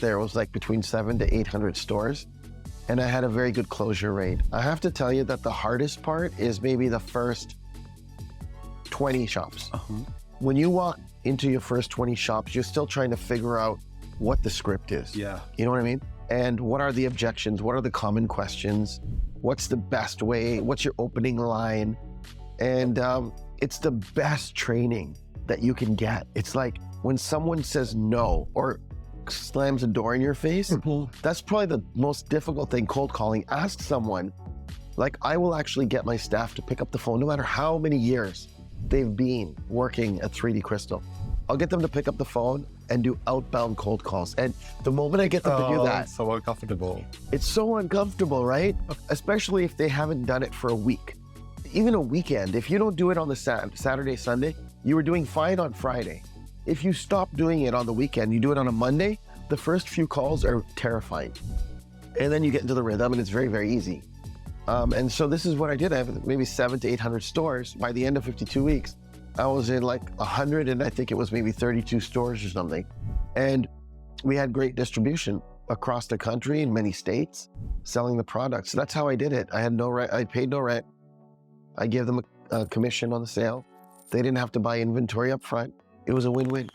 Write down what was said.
there, it was like between 700 to 800 stores. And I had a very good closure rate. I have to tell you that the hardest part is maybe the first 20 shops. When you walk into your first 20 shops, you're still trying to figure out what the script is. Yeah. You know what I mean? And what are the objections? What are the common questions? What's the best way? What's your opening line? And it's the best training that you can get. It's like when someone says no or slams a door in your face, that's probably the most difficult thing, cold calling. Ask someone, like I will actually get my staff to pick up the phone no matter how many years they've been working at 3D Crystal. I'll get them to pick up the phone and do outbound cold calls. And the moment I get them to do that, so uncomfortable. it's so uncomfortable, right? Especially if they haven't done it for a week. Even a weekend, if you don't do it on the Saturday, Sunday, you were doing fine on Friday. If you stop doing it on the weekend, you do it on a Monday, the first few calls are terrifying. And then you get into the rhythm and it's very, very easy. And so this is what I did. I have maybe 700 to 800 stores. By the end of 52 weeks, I was in like 100 and I think it was maybe 32 stores or something. And we had great distribution across the country in many states selling the products. So that's how I did it. I had no rent, I paid no rent. I gave them a commission on the sale. They didn't have to buy inventory up front. It was a win-win.